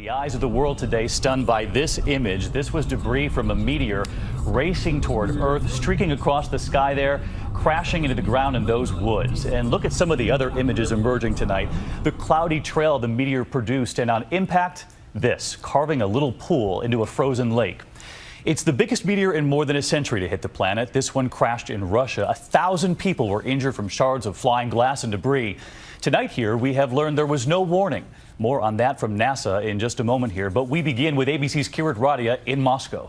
The eyes of the world today stunned by this image. This was debris from a meteor racing toward Earth, streaking across the sky there, crashing into the ground in those woods. And look at some of the other images emerging tonight. The cloudy trail the meteor produced, and on impact, this, carving a little pool into a frozen lake. It's the biggest meteor in more than a century to hit the planet. This one crashed in Russia. 1,000 people were injured from shards of flying glass and debris. Tonight here, we have learned there was no warning. More on that from NASA in just a moment here, but we begin with ABC's Kirat Radia in Moscow.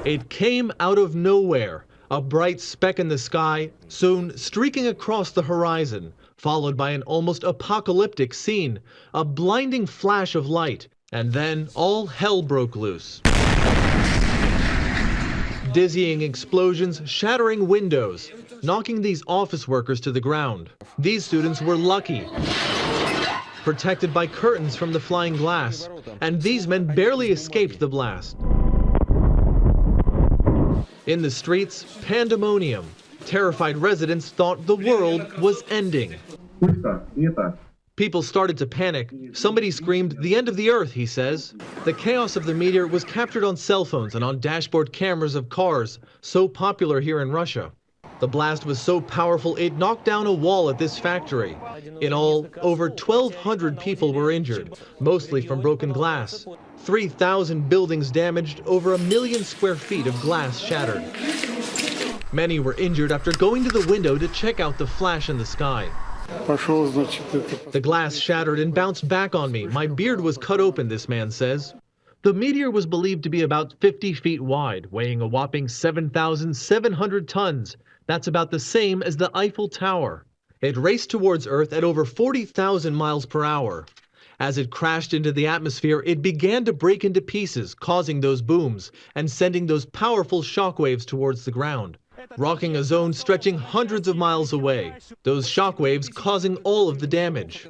It came out of nowhere, a bright speck in the sky, soon streaking across the horizon, followed by an almost apocalyptic scene, a blinding flash of light, and then all hell broke loose. Dizzying explosions, shattering windows, knocking these office workers to the ground. These students were lucky, protected by curtains from the flying glass, and these men barely escaped the blast. In the streets, pandemonium. Terrified residents thought the world was ending. People started to panic. Somebody screamed, "The end of the earth," he says. The chaos of the meteor was captured on cell phones and on dashboard cameras of cars, so popular here in Russia. The blast was so powerful it knocked down a wall at this factory. In all, over 1,200 people were injured, mostly from broken glass. 3,000 buildings damaged, over 1 million square feet of glass shattered. Many were injured after going to the window to check out the flash in the sky. The glass shattered and bounced back on me. My beard was cut open, this man says. The meteor was believed to be about 50 feet wide, weighing a whopping 7,700 tons. That's about the same as the Eiffel Tower. It raced towards Earth at over 40,000 miles per hour. As it crashed into the atmosphere, it began to break into pieces, causing those booms and sending those powerful shockwaves towards the ground, rocking a zone stretching hundreds of miles away, those shockwaves causing all of the damage.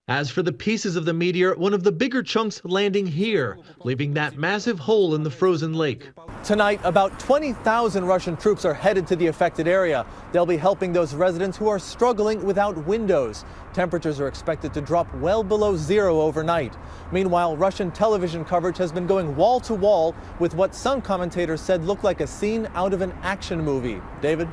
As for the pieces of the meteor, one of the bigger chunks landing here, leaving that massive hole in the frozen lake. Tonight, about 20,000 Russian troops are headed to the affected area. They'll be helping those residents who are struggling without windows. Temperatures are expected to drop well below zero overnight. Meanwhile, Russian television coverage has been going wall to wall with what some commentators said looked like a scene out of an action movie. David?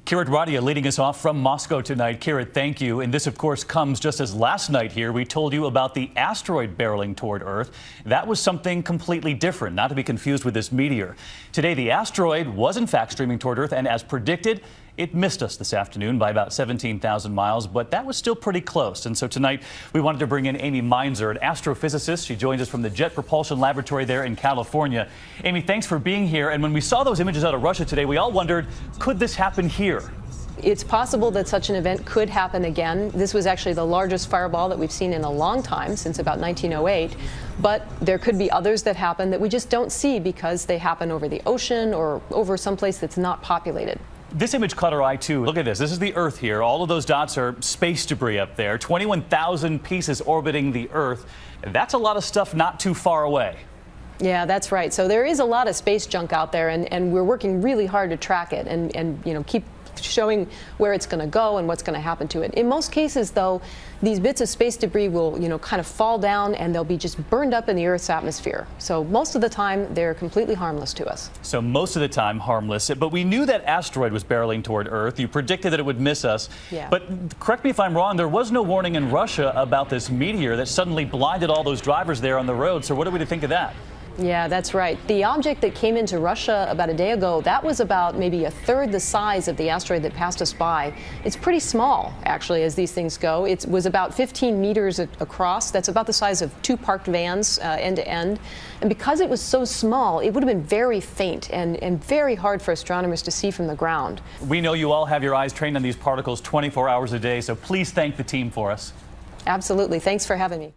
Kirat Radia leading us off from Moscow tonight. Kirat, thank you. And this, of course, comes just as last night here we told you about the asteroid barreling toward Earth. That was something completely different, not to be confused with this meteor. Today, the asteroid was in fact streaming toward Earth, and as predicted, it missed us this afternoon by about 17,000 miles, but that was still pretty close. And so tonight, we wanted to bring in Amy Meinzer, an astrophysicist. She joins us from the Jet Propulsion Laboratory there in California. Amy, thanks for being here. And when we saw those images out of Russia today, we all wondered, could this happen here? It's possible that such an event could happen again. This was actually the largest fireball that we've seen in a long time, since about 1908. But there could be others that happen that we just don't see because they happen over the ocean or over someplace that's not populated. This image caught our eye, too. Look at this. This is the Earth here. All of those dots are space debris up there. 21,000 pieces orbiting the Earth. That's a lot of stuff not too far away. Yeah, that's right. So there is a lot of space junk out there, and we're working really hard to track it and you know, keep showing where it's going to go and what's going to happen to it. In most cases, though, these bits of space debris will, you know, kind of fall down and they'll be just burned up in the Earth's atmosphere. So most of the time, they're completely harmless to us. So most of the time, harmless. But we knew that asteroid was barreling toward Earth. You predicted that it would miss us. Yeah. But correct me if I'm wrong, there was no warning in Russia about this meteor that suddenly blinded all those drivers there on the road. So what are we to think of that? Yeah, that's right. The object that came into Russia about a day ago, that was about maybe a third the size of the asteroid that passed us by. It's pretty small, actually, as these things go. It was about 15 meters across. That's about the size of 2 parked vans end to end. And because it was so small, it would have been very faint and very hard for astronomers to see from the ground. We know you all have your eyes trained on these particles 24 hours a day, so please thank the team for us. Absolutely. Thanks for having me.